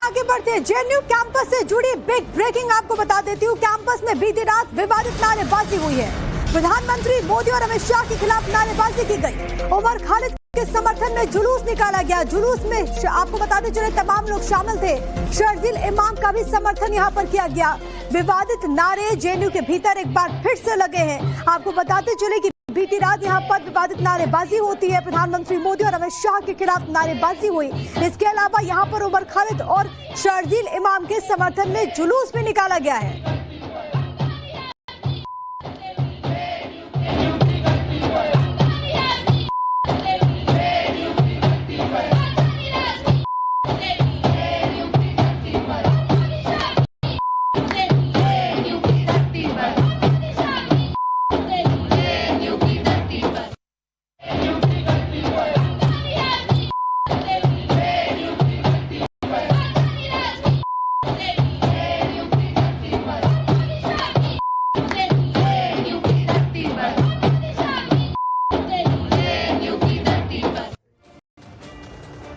आगे बढ़ते हैं। जेएनयू कैंपस से जुड़ी बिग ब्रेकिंग आपको बता देती हूँ। कैंपस में बीती रात विवादित नारेबाजी हुई है। प्रधानमंत्री मोदी और अमित शाह के खिलाफ नारेबाजी की गई। उमर खालिद के समर्थन में जुलूस निकाला गया। जुलूस में आपको बताते चले तमाम लोग शामिल थे। शर्जील इमाम का भी समर्थन यहाँ पर किया गया। विवादित नारे जेएनयू के भीतर एक बार फिर से लगे हैं। आपको बताते चले कि बीती रात यहाँ पर विवादित नारेबाजी होती है। प्रधानमंत्री मोदी और अमित शाह के खिलाफ नारेबाजी हुई। इसके अलावा यहाँ पर उमर खालिद और शर्जील इमाम के समर्थन में जुलूस भी निकाला गया है।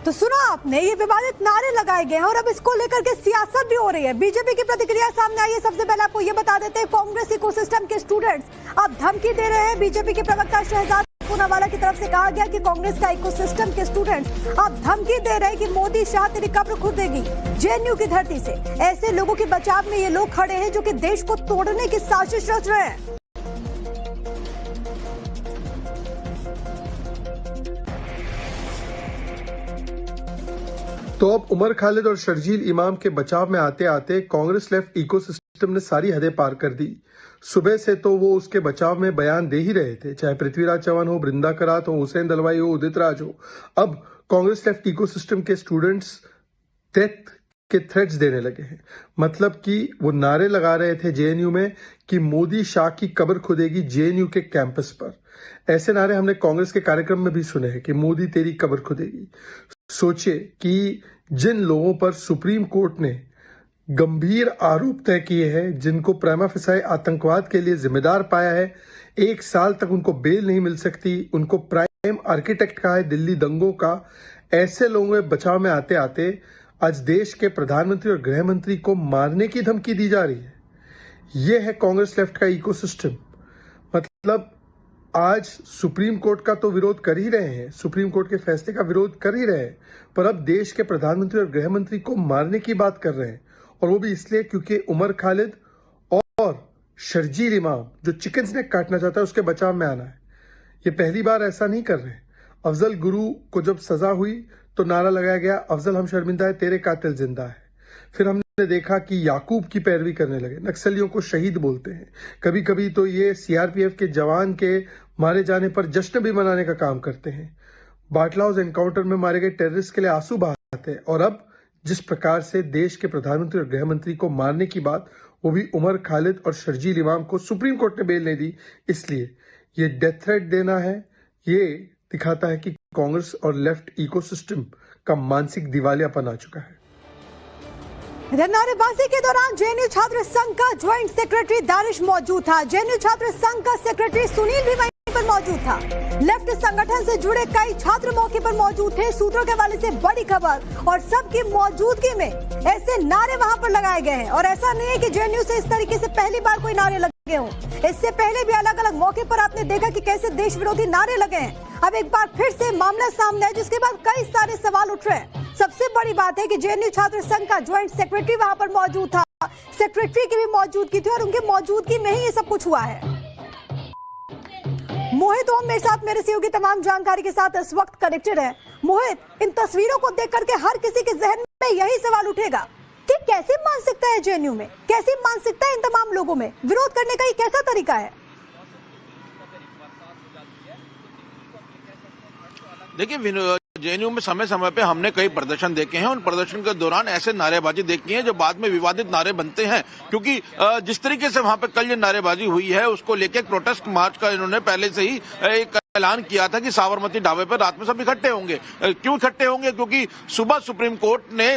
तो सुना आपने, ये विवादित नारे लगाए गए हैं और अब इसको लेकर के सियासत भी हो रही है। बीजेपी की प्रतिक्रिया सामने आई है। सबसे पहले आपको ये बता देते हैं, कांग्रेस इकोसिस्टम के स्टूडेंट्स अब धमकी दे रहे हैं। बीजेपी के प्रवक्ता शहजाद पूनावाला की तरफ से कहा गया कि कांग्रेस का इकोसिस्टम के स्टूडेंट्स अब धमकी दे रहे हैं कि मोदी शाह तेरी कब्र खुदेगी जेएनयू की धरती से। ऐसे लोगों के बचाव में ये लोग खड़े हैं जो कि देश को तोड़ने की साजिश रच रहे हैं। तो अब उमर खालिद और शर्जील इमाम के बचाव में आते आते कांग्रेस लेफ्ट इकोसिस्टम ने सारी हदें पार कर दी। सुबह से तो वो उसके बचाव में बयान दे ही रहे थे, चाहे पृथ्वीराज चौहान हो, बृंदा करात हो, हुसैन दलवाई हो, उदित राज हो। अब कांग्रेस लेफ्ट इकोसिस्टम के स्टूडेंट्स डेथ के थ्रेट्स देने लगे हैं। मतलब कि वो नारे लगा रहे थे जेएनयू में कि मोदी शाह की कब्र खुदेगी जेएनयू के कैंपस पर। ऐसे नारे हमने कांग्रेस के कार्यक्रम में भी सुने हैं कि मोदी तेरी कब्र खुदेगी। सोचिए कि जिन लोगों पर सुप्रीम कोर्ट ने गंभीर आरोप तय किए हैं, जिनको प्रेमा फेसाई आतंकवाद के लिए जिम्मेदार पाया है, 1 साल तक उनको बेल नहीं मिल सकती, उनको प्राइम आर्किटेक्ट कहा है दिल्ली दंगों का, ऐसे लोगों के बचाव में आते आते आज देश के प्रधानमंत्री और गृह मंत्री को मारने की धमकी दी जा रही है। यह है कांग्रेस लेफ्ट का इकोसिस्टम। मतलब आज सुप्रीम कोर्ट का तो विरोध कर ही रहे हैं, सुप्रीम कोर्ट के फैसले का विरोध कर ही रहे हैं, पर अब देश के प्रधानमंत्री और गृह मंत्री को मारने की बात कर रहे हैं। और वो भी इसलिए क्योंकि उमर खालिद और शर्जील इमाम जो चिकन स्नैक काटना चाहता है उसके बचाव में आना है। ये पहली बार ऐसा नहीं कर रहे। अफजल गुरु को जब सजा हुई तो नारा लगाया गया, अफजल हम शर्मिंदा है, तेरे कातिल जिंदा है। फिर हमने देखा कि याकूब की पैरवी करने लगे, नक्सलियों को शहीद बोलते हैं। कभी कभी तो ये सीआरपीएफ के जवान के मारे जाने पर जश्न भी मनाने का काम करते हैं। बाटला हाउस एनकाउंटर में मारे गए टेररिस्ट के लिए आंसू बहाते हैं। और अब जिस प्रकार से देश के प्रधानमंत्री और गृह मंत्री को मारने की बात, वो भी उमर खालिद और शर्जील इमाम को सुप्रीम कोर्ट ने बेल नहीं दी, इसलिए ये डेथ थ्रेट देना है। ये दिखाता है कि कांग्रेस और लेफ्ट इकोसिस्टम का मानसिक दिवालियापन आ चुका है। नारेबाजी के दौरान जेएनयू छात्र संघ का ज्वाइंट सेक्रेटरी दानिश मौजूद था। जेएनयू छात्र संघ का सेक्रेटरी सुनील भी वहीं पर मौजूद था। लेफ्ट संगठन से जुड़े कई छात्र मौके पर मौजूद थे। सूत्रों के हवाले से बड़ी खबर, और सबकी मौजूदगी में ऐसे नारे वहां पर लगाए गए हैं। और ऐसा नहीं है कि जेएनयू से इस तरीके से पहली बार कोई नारे लगे हों। इससे पहले भी अलग अलग मौके पर आपने देखा कि कैसे देश विरोधी नारे लगे हैं। अब एक बार फिर से मामला सामने है, जिसके बाद कई सारे सवाल उठ रहे हैं। सबसे बड़ी बात है कि जेएनयू छात्र संघ का ज्वाइंट सेक्रेटरी वहां पर मौजूद था, सेक्रेटरी की भी मौजूदगी थी, और उनकी मौजूदगी में ही ये सब कुछ हुआ है। मोहित ओम मेरे साथ, मेरे सहयोगी तमाम जानकारी के साथ इस वक्त कनेक्टेड है। मोहित, इन तस्वीरों को देख करके हर किसी के जहन में यही सवाल उठेगा कि कैसे मानसिकता है जेएनयू में, कैसी मानसिकता है इन तमाम लोगों में, विरोध करने का ये कैसा तरीका है? देखिए, जेएनयू में समय समय पे हमने कई प्रदर्शन देखे हैं। उन प्रदर्शन के दौरान ऐसे नारेबाजी देखी है जो बाद में विवादित नारे बनते हैं, क्योंकि जिस तरीके से वहां पे कल ये नारेबाजी हुई है उसको लेकर प्रोटेस्ट मार्च का इन्होंने पहले से ही एक ऐलान किया था कि साबरमती ढाबे पर रात में सब इकट्ठे होंगे। क्यों इकट्ठे होंगे? क्योंकि सुबह सुप्रीम कोर्ट ने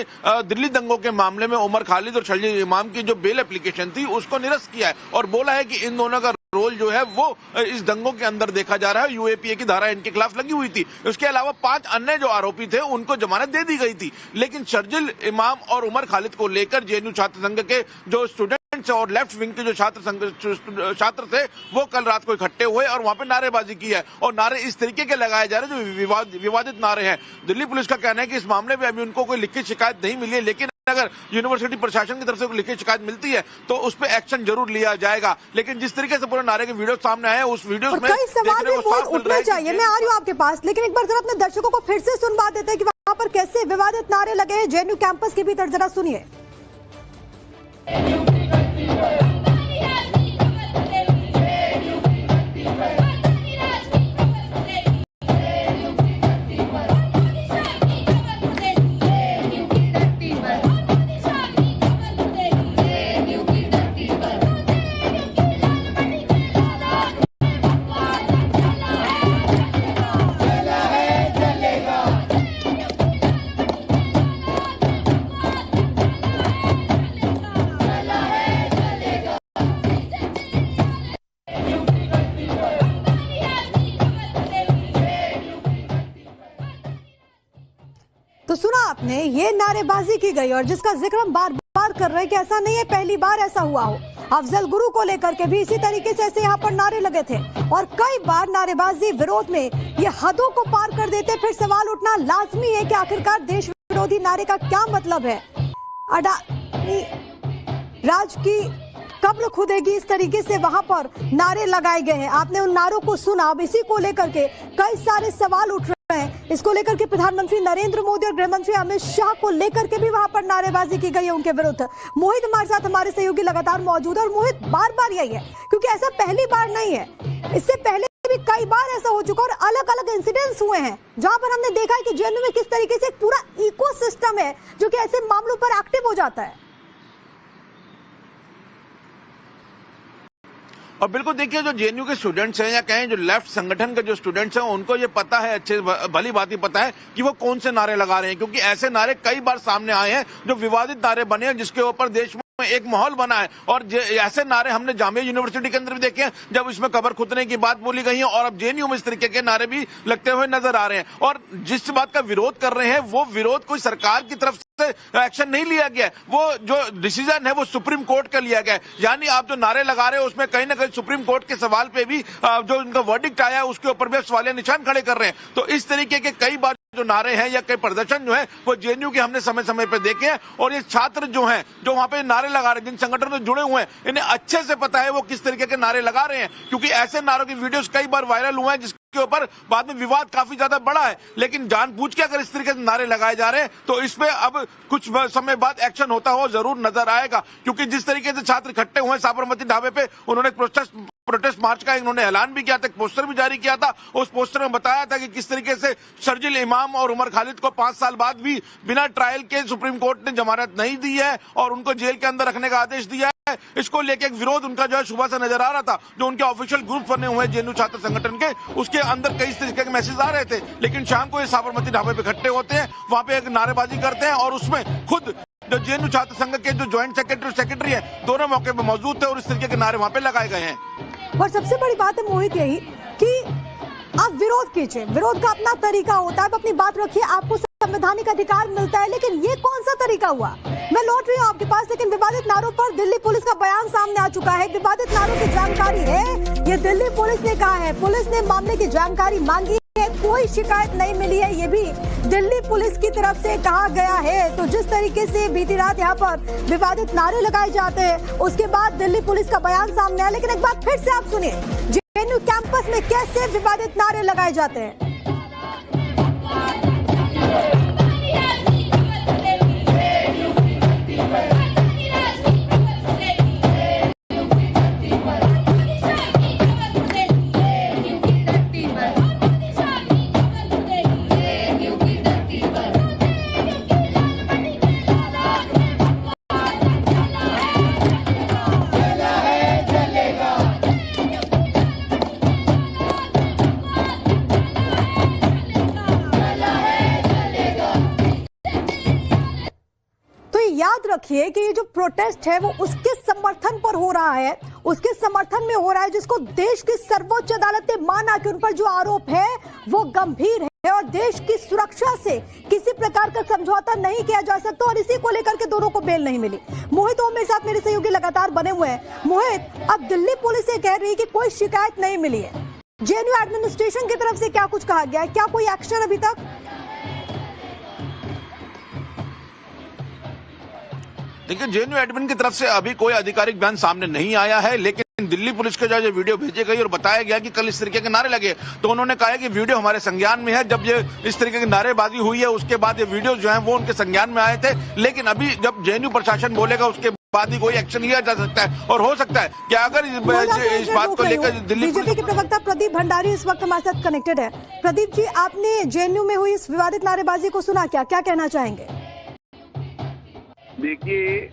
दिल्ली दंगों के मामले में उमर खालिद और शर्जील इमाम की जो बेल एप्लीकेशन थी उसको निरस्त किया है और बोला है कि इन दोनों का रोल जो है वो इस दंगों के अंदर देखा जा रहा है। यूएपीए की धारा इनके खिलाफ लगी हुई थी। उसके अलावा 5 अन्य जो आरोपी थे उनको जमानत दे दी गई थी। लेकिन शर्जील इमाम और उमर खालिद को लेकर जेएनयू छात्र संघ के जो स्टूडेंट्स और लेफ्ट विंग के जो छात्र थे वो कल रात को इकट्ठे हुए और वहां पे नारेबाजी की है और नारे इस तरीके के लगाए जा रहे हैं जो विवादित नारे हैं। दिल्ली पुलिस का कहना है कि इस मामले में अभी उनको कोई लिखित शिकायत नहीं मिली है, लेकिन अगर यूनिवर्सिटी प्रशासन की तरफ से लिखित शिकायत मिलती है तो उस पर एक्शन जरूर लिया जाएगा। लेकिन जिस तरीके से पूरे नारे के वीडियो सामने आए उस वीडियो में कई सवाल भी उठने चाहिए। मैं आ रही हूँ आपके पास, लेकिन एक बार जरा अपने दर्शकों को फिर से सुनवा देते हैं कि वहां पर कैसे विवादित नारे लगे हैं जेएनयू कैंपस के भीतर, जरा सुनिए। तो सुना आपने, ये नारेबाजी की गई और जिसका जिक्र हम बार बार कर रहे हैं कि ऐसा नहीं है पहली बार ऐसा हुआ हो। अफजल गुरु को लेकर के भी इसी तरीके से ऐसे यहाँ पर नारे लगे थे और कई बार नारेबाजी विरोध में ये हदों को पार कर देते। फिर सवाल उठना लाजमी है कि आखिरकार देश विरोधी नारे का क्या मतलब है। राज की कब्र खुदेगी, इस तरीके से वहां पर नारे लगाए गए हैं। आपने उन नारों को सुना। अब इसी को लेकर के कई सारे सवाल उठ रहे हैं। इसको लेकर के प्रधानमंत्री नरेंद्र मोदी और गृह मंत्री अमित शाह को लेकर के भी वहां पर नारेबाजी की गई है उनके विरुद्ध। मोहित हमारे साथ, हमारे सहयोगी लगातार मौजूद है। और मोहित, बार बार यही है क्योंकि ऐसा पहली बार नहीं है, इससे पहले भी कई बार ऐसा हो चुका और अलग अलग इंसिडेंट्स हुए हैं जहां पर हमने देखा है कि जेएनयू में किस तरीके से एक पूरा इकोसिस्टम है जो कि ऐसे मामलों पर एक्टिव हो जाता है। और बिल्कुल देखिए, जो जेएनयू के स्टूडेंट्स हैं या कहें जो लेफ्ट संगठन के जो स्टूडेंट्स हैं उनको ये पता है, अच्छे भली बात ही पता है कि वो कौन से नारे लगा रहे हैं, क्योंकि ऐसे नारे कई बार सामने आए हैं जो विवादित नारे बने हैं जिसके ऊपर देश में एक माहौल बना है। और ऐसे नारे हमने जामिया यूनिवर्सिटी के अंदर भी देखे हैं जब इसमें कब्र खुदने की बात बोली गई है और अब जेएनयू में इस तरीके के नारे भी लगते हुए नजर आ रहे हैं। और जिस बात का विरोध कर रहे हैं वो विरोध कोई सरकार की तरफ से एक्शन नहीं लिया गया, वो जो डिसीजन है वो सुप्रीम कोर्ट का लिया गया। यानी आप जो नारे लगा रहे हो उसमें कहीं ना कहीं सुप्रीम कोर्ट के सवाल पे भी जो उनका वर्डिक्ट आया है उसके ऊपर भी सवालिया निशान खड़े कर रहे हैं। तो इस तरीके के कई बार जो नारे हैं या कई प्रदर्शन जो है वो जेएनयू के हमने समय समय पे देखे हैं। और ये छात्र जो हैं जो वहां पे नारे लगा रहे हैं, जिन संगठनों से जुड़े हुए हैं, इन्हें अच्छे से पता है वो किस तरीके के नारे लगा रहे हैं, क्योंकि ऐसे नारों की वीडियोस कई बार वायरल हुए हैं जिसके ऊपर बाद में विवाद काफी ज्यादा बड़ा है। लेकिन जानबूझ के अगर इस तरीके से नारे लगाए जा रहे हैं तो इसमें अब कुछ समय बाद एक्शन होता हुआ जरूर नजर आएगा, क्योंकि जिस तरीके से छात्र इकट्ठे हुए साबरमती ढाबे पे, उन्होंने प्रोटेस्ट मार्च का इन्होंने ऐलान भी किया था, एक पोस्टर भी जारी किया था। उस पोस्टर में बताया था कि किस तरीके से शर्जील इमाम और उमर खालिद को 5 साल बाद भी बिना ट्रायल के सुप्रीम कोर्ट ने जमानत नहीं दी है और उनको जेल के अंदर रखने का आदेश दिया है। इसको लेकर एक विरोध उनका जो है सुबह से नजर आ रहा था। जो उनके ऑफिशियल ग्रुप बने हुए हैं जेएनयू छात्र संगठन के, उसके अंदर कई तरीके के मैसेज आ रहे थे। लेकिन शाम को ये साबरमती ढाबे पे इकट्ठे होते हैं, वहां पे एक नारेबाजी करते हैं और उसमें खुद जो जेएनयू छात्र संघ के जो ज्वाइंट सेक्रेटरी है दोनों मौके पर मौजूद थे और इस तरीके के नारे वहां पे लगाए गए हैं। और सबसे बड़ी बात है मोहित यही कि आप विरोध कीजिए, विरोध का अपना तरीका होता है, आप अपनी बात रखिए, आपको संवैधानिक अधिकार मिलता है। लेकिन ये कौन सा तरीका हुआ? मैं लौट रही हूँ आपके पास, लेकिन विवादित नारों पर दिल्ली पुलिस का बयान सामने आ चुका है। विवादित नारों की जानकारी है, ये दिल्ली पुलिस ने कहा है। पुलिस ने मामले की जानकारी मांगी है, कोई शिकायत नहीं मिली है, ये भी दिल्ली पुलिस की तरफ से कहा गया है। तो जिस तरीके से बीती रात यहाँ पर विवादित नारे लगाए जाते हैं उसके बाद दिल्ली पुलिस का बयान सामने आया। लेकिन एक बार फिर से आप सुनिए, जेएनयू कैंपस में कैसे विवादित नारे लगाए जाते हैं। याद रखिए कि ये जो प्रोटेस्ट है वो उसके समर्थन पर हो रहा है, उसके समर्थन में हो रहा है जिसको देश की सर्वोच्च अदालत ने माना कि उन पर जो आरोप है वो गंभीर है और देश की सुरक्षा से किसी प्रकार का समझौता नहीं किया जा सकता और इसी को लेकर के दोनों को बेल नहीं मिली। मोहित ओम मेरे साथ मेरे सहयोगी लगातार बने हुए हैं। मोहित, अब दिल्ली पुलिस ये कह रही है कि कोई शिकायत नहीं मिली है, जेएनयू एडमिनिस्ट्रेशन की तरफ से क्या कुछ कहा गया है, क्या कोई एक्शन अभी तक? देखिए, जेएनयू एडमिन की तरफ से अभी कोई आधिकारिक बयान सामने नहीं आया है, लेकिन दिल्ली पुलिस के जो वीडियो भेजे गई और बताया गया कि कल इस तरीके के नारे लगे, तो उन्होंने कहा है कि वीडियो हमारे संज्ञान में है। जब ये इस तरीके की नारेबाजी हुई है उसके बाद ये वीडियो जो है वो उनके संज्ञान में आए थे, लेकिन अभी जब जेएनयू प्रशासन बोलेगा उसके बाद ही कोई एक्शन लिया जा सकता है। और हो सकता है कि अगर इस बात को लेकर दिल्ली बीजेपी के प्रवक्ता प्रदीप भंडारी इस वक्त हमारे साथ कनेक्टेड है। प्रदीप जी, आपने जेएनयू में हुई इस विवादित नारेबाजी को सुना, क्या कहना चाहेंगे? देखिए,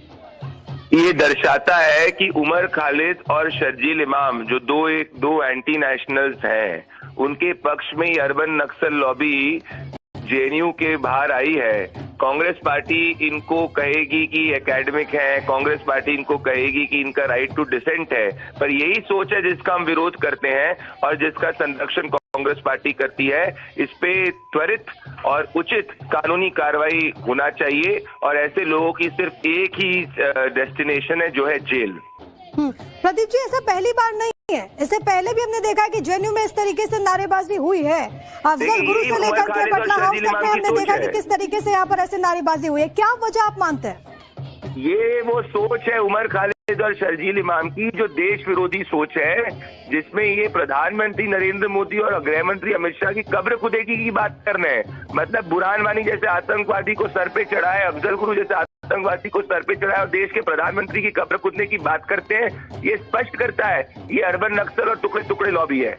ये दर्शाता है कि उमर खालिद और शर्जील इमाम जो दो एंटी नेशनल्स हैं, उनके पक्ष में ये अर्बन नक्सल लॉबी जेएनयू के बाहर आई है। कांग्रेस पार्टी इनको कहेगी कि एकेडमिक है, कांग्रेस पार्टी इनको कहेगी कि इनका राइट टू डिसेंट है, पर यही सोच है जिसका हम विरोध करते हैं और जिसका संरक्षण कांग्रेस पार्टी करती है। इस पे त्वरित और उचित कानूनी कार्रवाई होना चाहिए और ऐसे लोगों की सिर्फ एक ही डेस्टिनेशन है जो है जेल। प्रदीप जी, ऐसा पहली बार नहीं है, इससे पहले भी हमने देखा है कि जेएनयू में इस तरीके से नारेबाजी हुई है। अफजल गुरु से लेकर के पटना हाउस तक में हमने देखा कि किस तरीके से यहाँ पर ऐसे नारेबाजी हुई है। क्या वजह आप मानते हैं? ये वो सोच है उमर खालिद और शर्जील इमाम की, जो देश विरोधी सोच है, जिसमें ये प्रधानमंत्री नरेंद्र मोदी और गृह मंत्री अमित शाह की कब्र खुदेगी की बात कर रहे हैं। मतलब बुरहान वानी जैसे आतंकवादी को सर पे चढ़ाए, अफजल गुरु जैसे आतंकवादी को सर पे चढ़ाए और देश के प्रधानमंत्री की कब्र खुदने की बात करते हैं। ये स्पष्ट करता है ये अर्बन नक्सल और टुकड़े टुकड़े लॉबी है।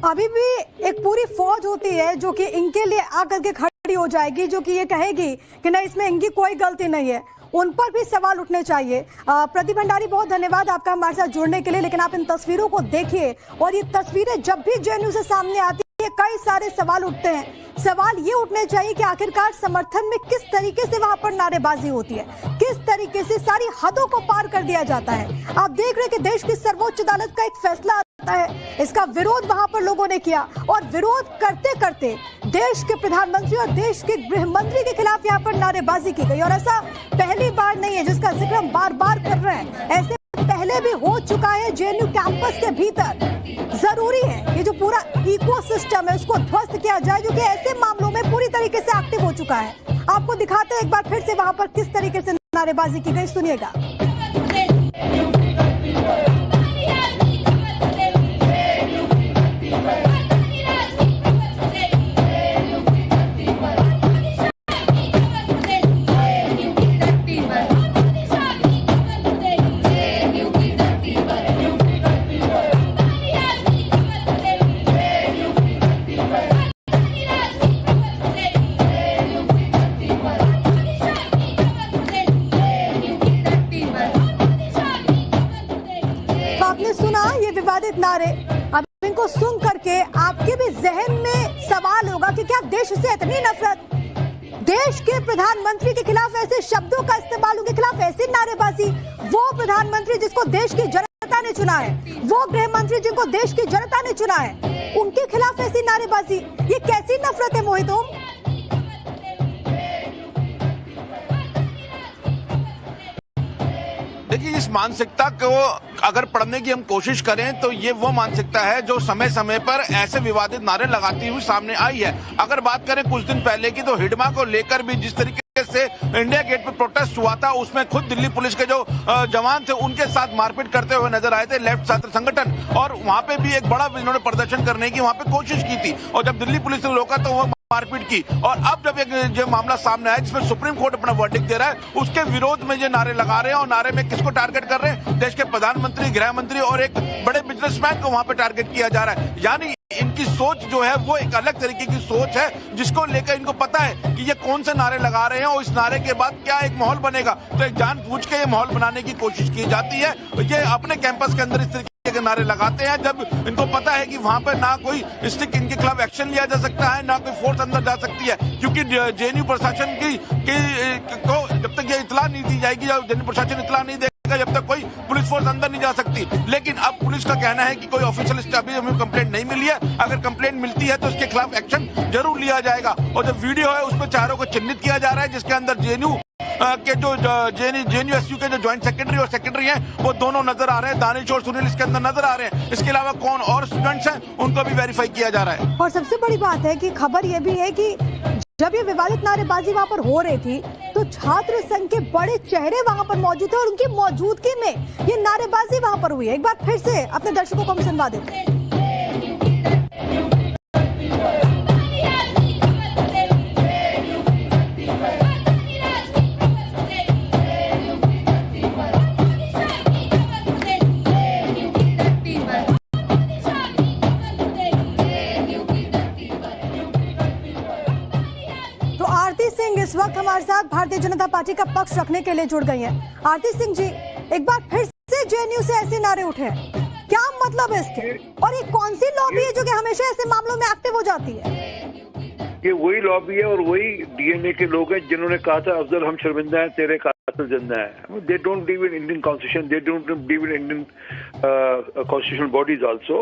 अभी भी एक पूरी फौज होती है जो कि इनके लिए आकर के खड़ी हो जाएगी, जो कि ये कहेगी कि नहीं, इसमें इनकी कोई गलती नहीं है। उन पर भी सवाल उठने चाहिए। प्रदीप भंडारी, बहुत धन्यवाद आपका हमारे साथ जुड़ने के लिए, लेकिन आप इन तस्वीरों को देखिए और ये तस्वीरें जब भी जेएनयू से सामने आती है कई सारे सवाल उठते हैं। सवाल ये उठने चाहिए कि आखिरकार समर्थन में किस तरीके से वहां पर नारेबाजी होती है, किस तरीके से सारी हदों को पार कर दिया जाता है। आप देख रहे हैं कि देश की सर्वोच्च अदालत का एक फैसला आता है, इसका विरोध वहां पर लोगों ने किया और विरोध करते करते देश के प्रधानमंत्री और देश के गृह मंत्री के खिलाफ यहाँ पर नारेबाजी की गई। और ऐसा पहली बार नहीं है जिसका जिक्र हम बार बार कर रहे हैं, ऐसे पहले भी हो चुका है जेएनयू कैंपस के भीतर। जरूरी है ये जो पूरा इकोसिस्टम है उसको ध्वस्त किया जाए, जो कि ऐसे मामलों में पूरी तरीके से एक्टिव हो चुका है। आपको दिखाते हैं एक बार फिर से वहां पर किस तरीके से नारेबाजी की गई, सुनिएगा। विवादित नारे, अब इनको सुन करके आपके भी जहन में सवाल होगा कि क्या देश से इतनी नफरत, देश के प्रधानमंत्री के खिलाफ ऐसे शब्दों का इस्तेमाल, उनके खिलाफ ऐसी नारेबाजी। वो प्रधानमंत्री जिसको देश की जनता ने चुना है, वो गृह मंत्री जिनको देश की जनता ने चुना है, उनके खिलाफ ऐसी नारेबाजी, ये कैसी नफरत है मोहित ओम? देखिए, इस मानसिकता को अगर पढ़ने की हम कोशिश करें तो ये वो मानसिकता है जो समय समय पर ऐसे विवादित नारे लगाती हुई सामने आई है। अगर बात करें कुछ दिन पहले की, तो हिडमा को लेकर भी जिस तरीके से इंडिया गेट पर प्रोटेस्ट हुआ था, उसमें खुद दिल्ली पुलिस के जो जवान थे उनके साथ मारपीट करते हुए नजर आए थे लेफ्ट छात्र संगठन, और वहां पे भी एक बड़ा इन्होंने प्रदर्शन करने की वहां पे कोशिश की थी, और जब दिल्ली पुलिस ने रोका तो वो मारपीट की। और अब जब एक जो मामला सामने आया जिसमें सुप्रीम कोर्ट अपना वर्डिक्ट दे रहा है, उसके विरोध में ये नारे लगा रहे हैं, और नारे में किसको टारगेट कर रहे हैं? देश के प्रधानमंत्री, गृह मंत्री और एक बड़े बिजनेसमैन को वहां पे टारगेट किया जा रहा है। यानी इनकी सोच जो है वो एक अलग तरीके की सोच है, जिसको लेकर इनको पता है कि ये कौन से नारे लगा रहे हैं और इस नारे के बाद क्या एक माहौल बनेगा। तो एक जानबूझ के ये माहौल बनाने की कोशिश की जाती है। ये अपने कैंपस के अंदर इस तरीके के नारे लगाते हैं जब इनको पता है कि वहां पर ना कोई स्टिक इनके खिलाफ एक्शन लिया जा सकता है, ना कोई फोर्स अंदर जा सकती है, क्योंकि जेएनयू प्रशासन को जब तक ये इतला नहीं दी जाएगी, जब जेएनयू प्रशासन इतला नहीं देगा, जब तक कोई पुलिस फोर्स अंदर नहीं जा सकती। लेकिन अब पुलिस का कहना है कि कोई ऑफिशियल अभी हमें कंप्लेंट नहीं मिली है, अगर कंप्लेंट मिलती है तो उसके खिलाफ एक्शन जरूर लिया जाएगा। और जो वीडियो है उसमें चारों को चिन्हित किया जा रहा है, जिसके अंदर जेएनयू के जो जेएनयू एसयू के जो ज्वाइंट सेक्रेटरी और सेक्रेटरी हैं वो दोनों नजर आ रहे हैं, दानिश और सुनील इसके अंदर नजर आ रहे हैं। इसके अलावा कौन और स्टूडेंट्स हैं उनको भी वेरीफाई किया जा रहा है। और सबसे बड़ी बात है कि खबर ये भी है कि जब ये विवादित नारेबाजी वहां पर हो रही थी तो छात्र संघ के बड़े चेहरे वहां पर मौजूद थे और उनकी मौजूदगी में ये नारेबाजी वहां पर हुई है। एक बार फिर से अपने दर्शकों को हम सुनवा देते हैं। आरती सिंह इस वक्त हमारे साथ भारतीय जनता पार्टी का पक्ष रखने के लिए जुड़ गई हैं। आरती सिंह जी, एक बार फिर से जेएनयू से ऐसे नारे उठे हैं, क्या मतलब है इसके? और ये कौन सी लॉबी है जो कि हमेशा ऐसे मामलों में एक्टिव हो जाती है? ये वही लॉबी है और वही डीएनए के लोग हैं जिन्होंने कहा था अफजल हम शर्मिंदा हैं, तेरे कातिल जिंदा है। They don't believe in Indian constitution, they don't believe in Indian constitutional bodies also.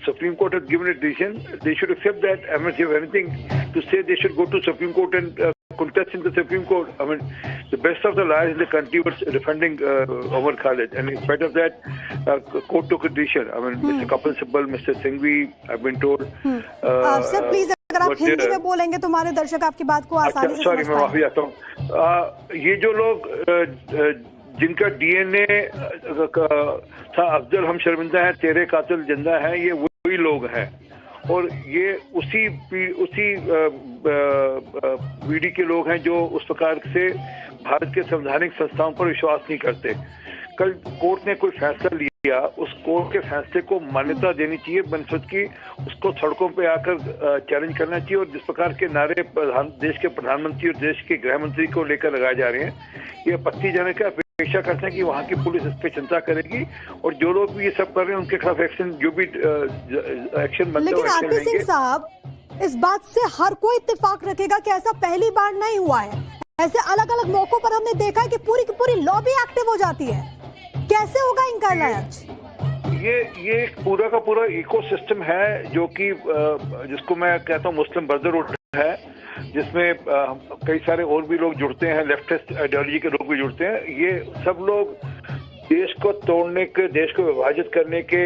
Supreme Court has given a decision. They should accept that. I mean, if you have anything to say, they should go to Supreme Court and contest in the Supreme Court. I mean, the best of the lawyers in the country were defending Omar Khalid, and in spite of that, court took a decision. I mean, Mr. Kapil Sibal, Mr. Singhvi, I've been told. Sir please अगर आप हिंदी में बोलेंगे तो हमारे दर्शक आपकी बात को आसानी से सॉरी मैं माफी चाहता हूँ। ये जो लोग जिनका डीएनए था अफजल हम शर्मिंदा है, तेरे कातिल जिंदा है, ये वही लोग हैं और ये उसी पीढ़ी के लोग हैं जो उस प्रकार से भारत के संवैधानिक संस्थाओं पर विश्वास नहीं करते। कल कोर्ट ने कोई फैसला लिया, उस कोर्ट के फैसले को मान्यता देनी चाहिए, बनस्पत की उसको सड़कों पे आकर चैलेंज करना चाहिए। और जिस प्रकार के नारे देश के प्रधानमंत्री और देश के गृह मंत्री को लेकर लगाए जा रहे हैं, ये आपत्तिजनक है। अपेक्षा करते हैं कि वहाँ की पुलिस इस पे चिंता करेगी और जो लोग भी ये सब कर रहे हैं उनके खिलाफ एक्शन, जो भी एक्शन बनता है। लेकिन आरती सिंह साहब, इस बात से हर कोई इत्तेफाक रखेगा कि ऐसा पहली बार नहीं हुआ है। ऐसे अलग अलग मौकों पर हमने देखा है कि पूरी की पूरी लॉबी एक्टिव हो जाती है। कैसे होगा इनका इलाज? ये पूरा का पूरा इकोसिस्टम है जो कि जिसको मैं कहता हूँ मुस्लिम ब्रदरहुड है, जिसमें कई सारे और भी लोग जुड़ते हैं, लेफ्टिस्ट आइडियोलॉजी के लोग भी जुड़ते हैं। ये सब लोग देश को तोड़ने के, देश को विभाजित करने के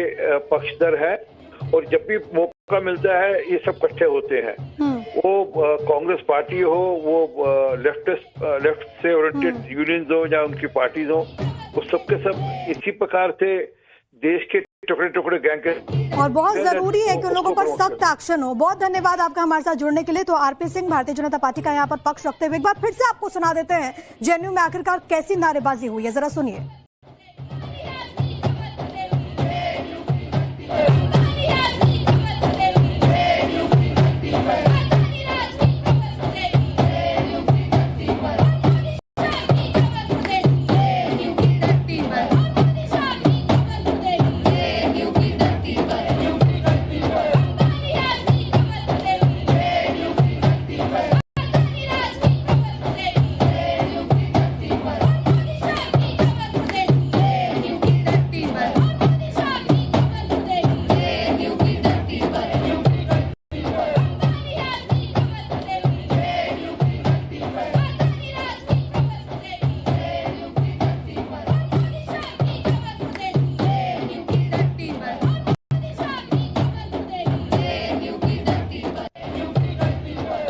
पक्षधर है और जब भी मौका मिलता है ये सब इकट्ठे होते हैं। वो कांग्रेस पार्टी हो, वो लेफ्ट से ओरिएंटेड यूनियंस हो या उनकी पार्टीज हो, वो सबके सब इसी प्रकार से देश के टुकड़े टुकड़े गैंग के। और बहुत जरूरी है कि उन लोगों पर सख्त एक्शन हो। बहुत धन्यवाद आपका हमारे साथ जुड़ने के लिए। तो आरपी सिंह भारतीय जनता पार्टी का यहाँ पर पक्ष रखते हुए एक बार फिर से आपको सुना देते हैं जेएनयू में आखिरकार कैसी नारेबाजी हुई है, जरा सुनिए।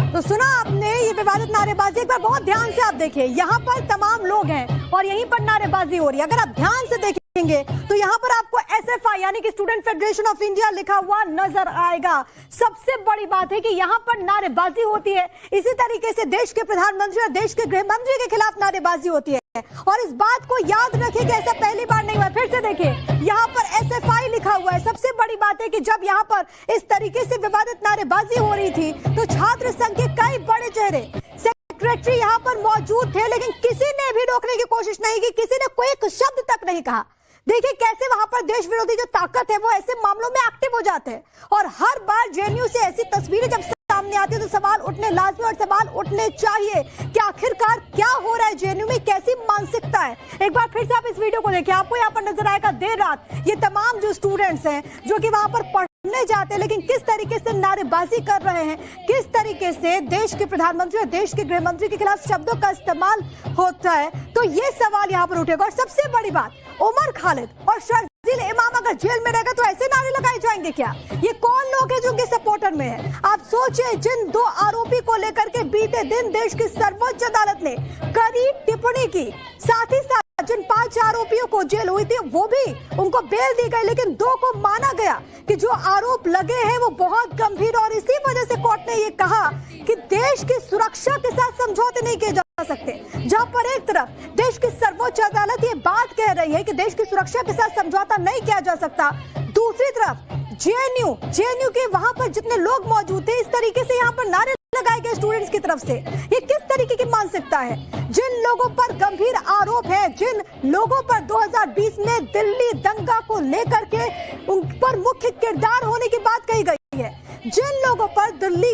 तो सुना आपने ये विवादित नारेबाजी। एक बार बहुत ध्यान से आप देखिए, यहाँ पर तमाम लोग हैं और यहीं पर नारेबाजी हो रही है। अगर आप ध्यान से देखेंगे तो यहाँ पर आपको एसएफआई यानी कि स्टूडेंट फेडरेशन ऑफ इंडिया लिखा हुआ नजर आएगा। सबसे बड़ी बात है कि यहाँ पर नारेबाजी होती है। इसी तरीके से देश के प्रधानमंत्री और देश के गृह मंत्री के खिलाफ नारेबाजी होती है। और इस बात को याद रखिए कि ऐसा पहली बार नहीं हुआ। फिर से देखिए, यहाँ पर एसएफआई लिखा हुआ है। सबसे बड़ी बात है कि जब यहाँ पर इस तरीके से विवादित नारेबाजी हो रही थी तो छात्र संघ के कई बड़े चेहरे, सेक्रेटरी यहाँ पर मौजूद थे, लेकिन किसी ने भी रोकने की कोशिश नहीं की, किसी ने कोई एक शब्द तक नहीं कहा। देखिए कैसे वहां पर देश विरोधी जो ताकत है वो ऐसे मामलों में एक्टिव हो जाते हैं, और हर बार जेएनयू से ऐसी तस्वीरें जब सामने आती है तो सवाल उठने लाजमी और सवाल उठने चाहिए कि आखिरकार क्या हो रहा है जेएनयू में, कैसी मानसिकता है। एक बार फिर से आप इस वीडियो को देखिए, आपको यहाँ पर नजर आएगा देर रात ये तमाम जो स्टूडेंट्स हैं जो कि वहां पर पढ़ने जाते हैं, लेकिन किस तरीके से नारेबाजी कर रहे हैं, किस तरीके से देश के प्रधानमंत्री और देश के गृह मंत्री के खिलाफ शब्दों का इस्तेमाल होता है, तो ये सवाल यहाँ पर उठेगा। और सबसे बड़ी बात, उमर खालिद और शर्जील इमाम अगर जेल में रहेगा तो ऐसे नारे लगाए जाएंगे क्या? ये कौन लोग हैं जो उनके सपोर्टर में है? आप सोचिए, जिन दो आरोपी को लेकर के बीते दिन देश की सर्वोच्च अदालत ने कड़ी टिप्पणी की, साथ ही साथ जिन 5 आरोपियों को जेल हुई थी वो भी उनको बेल दी गई, लेकिन 2 को माना गया कि जो आरोप लगे हैं वो बहुत गंभीर, और इसी वजह से कोर्ट ने ये कहा कि देश की सुरक्षा के साथ समझौते नहीं किए जा सकते। जहां पर एक तरफ देश की सर्वोच्च अदालत ये बात कह रही है कि देश की सुरक्षा के साथ समझौता नहीं किया जा सकता, दूसरी तरफ जेएनयू के वहां पर जितने लोग मौजूद थे, इस तरीके से यहाँ पर नारे लगाए गए स्टूडेंट्स की तरफ से, ये किस तरीके की मानसिकता है? जिन लोगों पर गंभीर आरोप है, जिन लोगों पर 2020 में दिल्ली दंगा को लेकर के उन पर मुख्य किरदार होने की बात कही गई है, जिन लोगों पर दिल्ली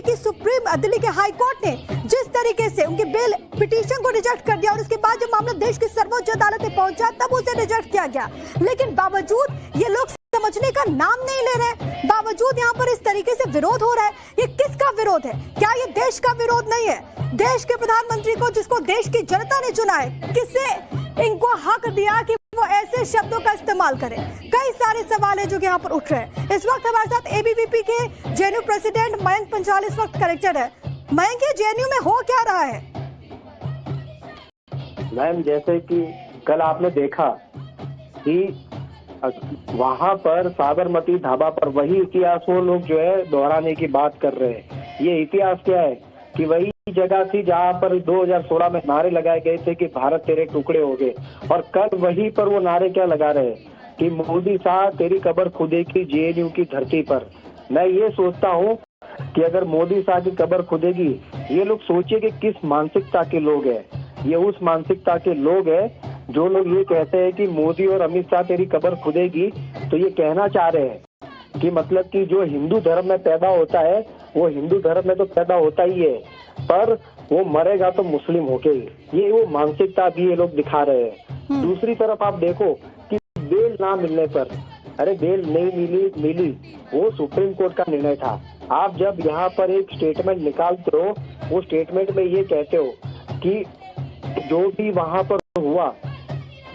के हाई कोर्ट ने जिस तरीके से उनकी बेल पिटीशन को रिजेक्ट कर दिया, और उसके बाद जो मामला देश की सर्वोच्च अदालत में पहुंचा तब उसे रिजेक्ट किया गया, लेकिन बावजूद ये लोग समझने का नाम नहीं ले रहे, बावजूद यहाँ पर इस तरीके से विरोध हो रहा है। ये किसका विरोध है? क्या ये देश का विरोध नहीं है? देश के प्रधानमंत्री को, जिसको देश की जनता ने चुना है, किससे इनको हक दिया कि वो ऐसे शब्दों का इस्तेमाल करें? कई सारे सवाल है जो कि यहाँ पर उठ रहे हैं। इस वक्त हमारे साथ एबीवीपी के जेएनयू प्रेसिडेंट मयंक पंचाल इस वक्त कनेक्टेड है। मयंक, जेएनयू में हो क्या रहा है? मैम, जैसे कि कल आपने देखा कि वहां पर साबरमती ढाबा पर वही इतिहास वो लोग जो है दोहराने की बात कर रहे हैं। ये इतिहास क्या है कि वही जगह थी जहां पर 2016 में नारे लगाए गए थे कि भारत तेरे टुकड़े हो गए, और कल वहीं पर वो नारे क्या लगा रहे हैं कि मोदी साहब तेरी कब्र खुदेगी जेएनयू की धरती पर। मैं ये सोचता हूँ कि अगर मोदी साहब की कब्र खुदेगी, ये लोग सोचिए कि किस मानसिकता के लोग हैं। ये उस मानसिकता के लोग हैं जो लोग ये कहते हैं कि मोदी और अमित शाह तेरी कब्र खुदेगी, तो ये कहना चाह रहे हैं कि मतलब कि जो हिंदू धर्म में पैदा होता है वो हिंदू धर्म में तो पैदा होता ही है, पर वो मरेगा तो मुस्लिम होके ही। ये वो मानसिकता भी ये लोग दिखा रहे हैं। दूसरी तरफ आप देखो कि बेल ना मिलने पर, अरे बेल नहीं मिली वो सुप्रीम कोर्ट का निर्णय था। आप जब यहाँ पर एक स्टेटमेंट निकालते हो, वो स्टेटमेंट में ये कहते हो कि जो भी वहां पर हुआ,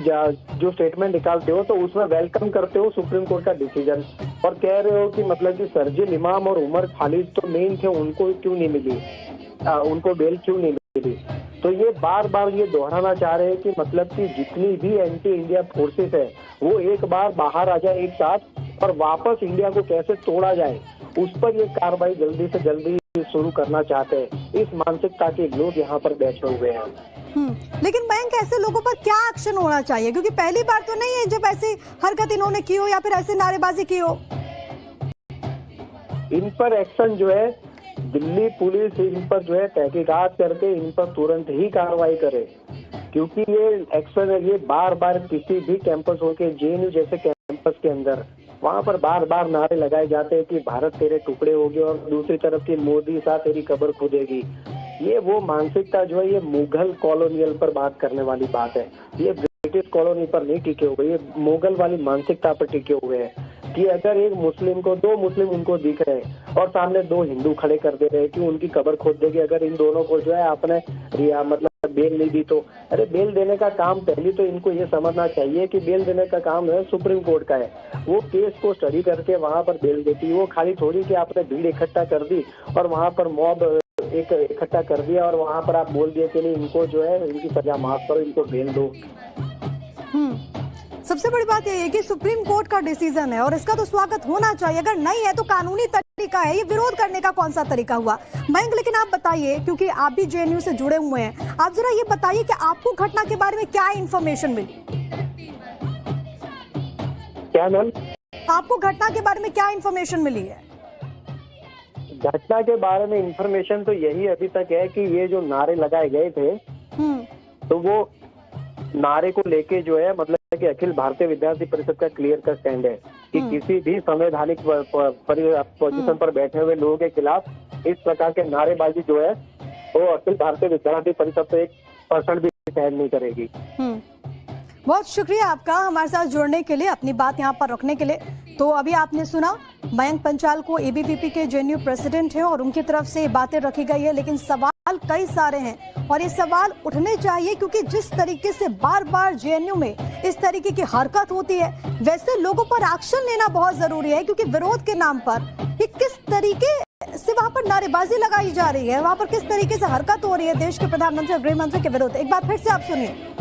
जो स्टेटमेंट निकालते हो तो उसमें वेलकम करते हो सुप्रीम कोर्ट का डिसीजन, और कह रहे हो कि मतलब कि शर्जील इमाम और उमर खालिद तो मेन थे, उनको क्यों नहीं मिली, उनको बेल क्यों नहीं मिली। तो ये बार बार ये दोहराना चाह रहे हैं कि मतलब कि जितनी भी एंटी इंडिया फोर्सेस है वो एक बार बाहर आ जाए एक साथ, और वापस इंडिया को कैसे तोड़ा जाए उस पर ये कार्रवाई जल्दी से जल्दी शुरू करना चाहते हैं। इस मानसिकता के लोग यहाँ पर बैठे हुए हैं। लेकिन मयंक, ऐसे लोगों पर क्या एक्शन होना चाहिए? क्योंकि पहली बार तो नहीं है जब ऐसी हरकत इन्होंने की हो या फिर ऐसे नारेबाजी की हो। इन पर एक्शन जो है, दिल्ली पुलिस इन पर जो है तहकीकात करके इन पर तुरंत ही कार्रवाई करे, क्योंकि ये एक्शन है, ये बार बार किसी भी कैंपस हो के जेएनयू जैसे कैंपस के अंदर वहां पर बार बार नारे लगाए जाते हैं कि भारत तेरे टुकड़े हो गए, और दूसरी तरफ की मोदी साहब तेरी कब्र खुदेगी। ये वो मानसिकता जो है ये मुगल कॉलोनियल पर बात करने वाली बात है। ये ब्रिटिश कॉलोनी पर नहीं टिके हुए, ये मुगल वाली मानसिकता पर टिके हुए हैं कि अगर एक मुस्लिम को 2 मुस्लिम उनको दिख रहे हैं और सामने 2 हिंदू खड़े कर दे रहे हैं कि उनकी कब्र खोद देगी अगर इन दोनों को जो है आपने मतलब बेल नहीं दी तो। अरे बेल देने का काम पहले तो इनको ये समझना चाहिए कि बेल देने का काम है सुप्रीम कोर्ट का है। वो केस को स्टडी करके वहां पर बेल देती, वो खाली थोड़ी कि आपने भीड़ इकट्ठा कर दी और वहां पर मॉब एक इकट्ठा कर दिया और वहां पर आप बोल दिए कि नहीं इनको जो है इनकी सजा माफ करो, इनको बेल दो। सबसे बड़ी बात यह है कि सुप्रीम कोर्ट का डिसीजन है और इसका तो स्वागत होना चाहिए। अगर नहीं है तो कानूनी तरीका है, ये विरोध करने का कौन सा तरीका हुआ? मयंक, लेकिन आप बताइए, क्योंकि आप भी जेएनयू से जुड़े हुए हैं, आप जरा ये बताइए कि आपको घटना के बारे में क्या इन्फॉर्मेशन मिली? क्या मैम? आपको घटना के बारे में क्या इन्फॉर्मेशन मिली है? घटना के बारे में इंफॉर्मेशन तो यही अभी तक है कि ये जो नारे लगाए गए थे तो वो नारे को लेके जो है मतलब कि अखिल भारतीय विद्यार्थी परिषद का क्लियर कट स्टैंड है कि किसी भी संवैधानिक पोजीशन पर बैठे हुए लोगों के खिलाफ इस प्रकार के नारेबाजी जो है वो अखिल भारतीय विद्यार्थी परिषद तो 1% भी सहन नहीं करेगी। बहुत शुक्रिया आपका हमारे साथ जुड़ने के लिए, अपनी बात यहाँ पर रखने के लिए। तो अभी आपने सुना मयंक पंचाल को एबीवीपी के जेएनयू प्रेसिडेंट हैं और उनकी तरफ से बातें रखी गई है, लेकिन सवाल कई सारे हैं और ये सवाल उठने चाहिए क्योंकि जिस तरीके से बार बार जेएनयू में इस तरीके की हरकत होती है, वैसे लोगों पर एक्शन लेना बहुत जरूरी है क्योंकि विरोध के नाम पर ये किस तरीके से वहां पर नारेबाजी लगाई जा रही है, वहां पर किस तरीके से हरकत हो रही है देश के प्रधानमंत्री और गृह मंत्री के विरुद्ध। एक बार फिर से आप सुनिए।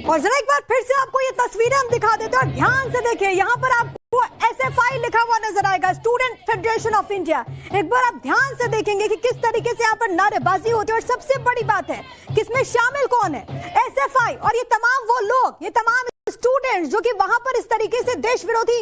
और जरा एक बार फिर से आपको ये तस्वीरें हम दिखा देते हैं और ध्यान से देखिए, यहाँ पर आपको SFI लिखा हुआ नजर आएगा, स्टूडेंट फेडरेशन ऑफ इंडिया। एक बार आप ध्यान से देखेंगे कि किस तरीके से यहाँ पर नारेबाजी होती है और सबसे बड़ी बात है कि इसमें शामिल कौन है, SFI और ये तमाम वो लोग, ये तमाम स्टूडेंट्स जो कि वहां पर इस तरीके से देश विरोधी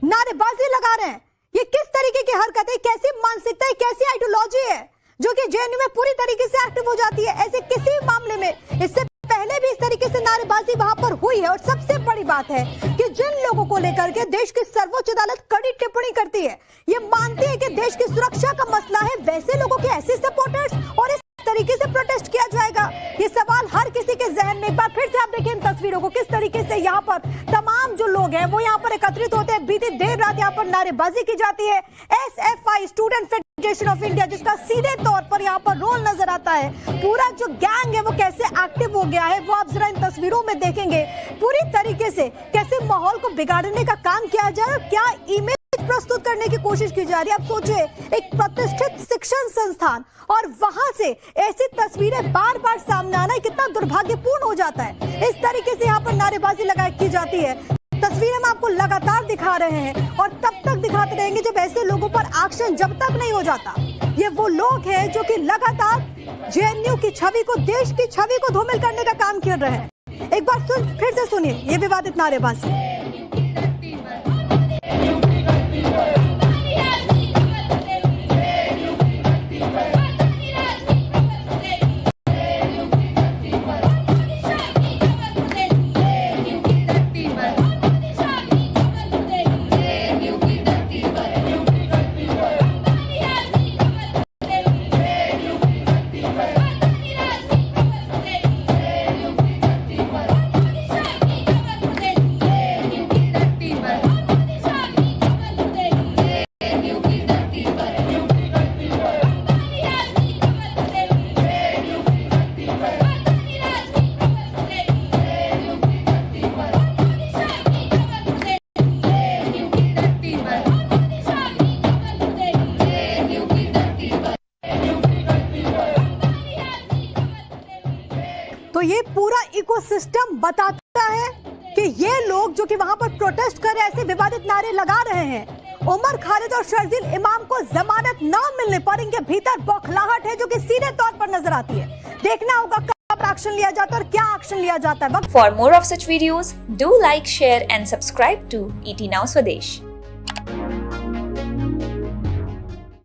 नारेबाजी लगा रहे हैं। ये किस तरीके की हरकत है, कैसी मानसिकता है, कैसी आइडियोलॉजी है जो कि जेएनयू में पूरी तरीके से एक्टिव हो जाती है। ऐसे किसी मामले में इससे पहले भी इस तरीके से नारेबाजी वहां पर हुई है और सबसे बड़ी बात है कि जिन लोगों को लेकर के देश की सर्वोच्च अदालत कड़ी टिप्पणी करती है, ये मानती है कि देश की सुरक्षा का मसला है, वैसे लोगों के ऐसे सपोर्टर्स और इस तरीके से प्रोटेस्ट किया जाएगा, ये सवाल हर किसी के जहन में। एक बार फिर से आप देखिए इन तस्वीरों को, किस तरीके से यहाँ पर तमाम जो लोग हैं वो यहाँ पर एकत्रित होते हैं। बीती देर रात यहाँ पर नारेबाजी की जाती है। SFI student federation of India, जिसका सीधे तौर पर यहाँ पर रोल नजर आता है, पूरा जो गैंग है वो कैसे एक्टिव हो गया है वो आप जरा इन तस्वीरों में देखेंगे। पूरी तरीके से कैसे माहौल को बिगाड़ने का काम किया जाए और क्या इमेज प्रस्तुत करने की कोशिश की जा रही है। आप सोचिए, एक प्रतिष्ठित शिक्षण संस्थान और वहां से ऐसी तस्वीरें बार बार सामने आना कितना दुर्भाग्यपूर्ण हो जाता है। इस तरीके से यहाँ पर नारेबाजी लगाई की जाती है। तस्वीरें हम आपको लगातार दिखा रहे हैं और तब तक दिखाते रहेंगे जब ऐसे लोगों पर एक्शन जब तक नहीं हो जाता। ये वो लोग हैं जो कि लगातार जेएनयू की छवि को, देश की छवि को धूमिल करने का काम कर रहे हैं। एक बार फिर से सुनिए ये विवादित नारेबाजी। तो ये पूरा इकोसिस्टम बताता है कि ये लोग जो कि वहां पर प्रोटेस्ट कर रहे हैं, ऐसे विवादित नारे लगा रहे हैं। उमर खालिद और शर्जील इमाम को जमानत न मिलने पर इनके भीतर बौखलाहट है जो कि सीधे तौर पर नजर आती है। देखना होगा कब एक्शन लिया जाता है और क्या एक्शन लिया जाता है। For more of such videos, do like, share and subscribe to ET Now Swadesh.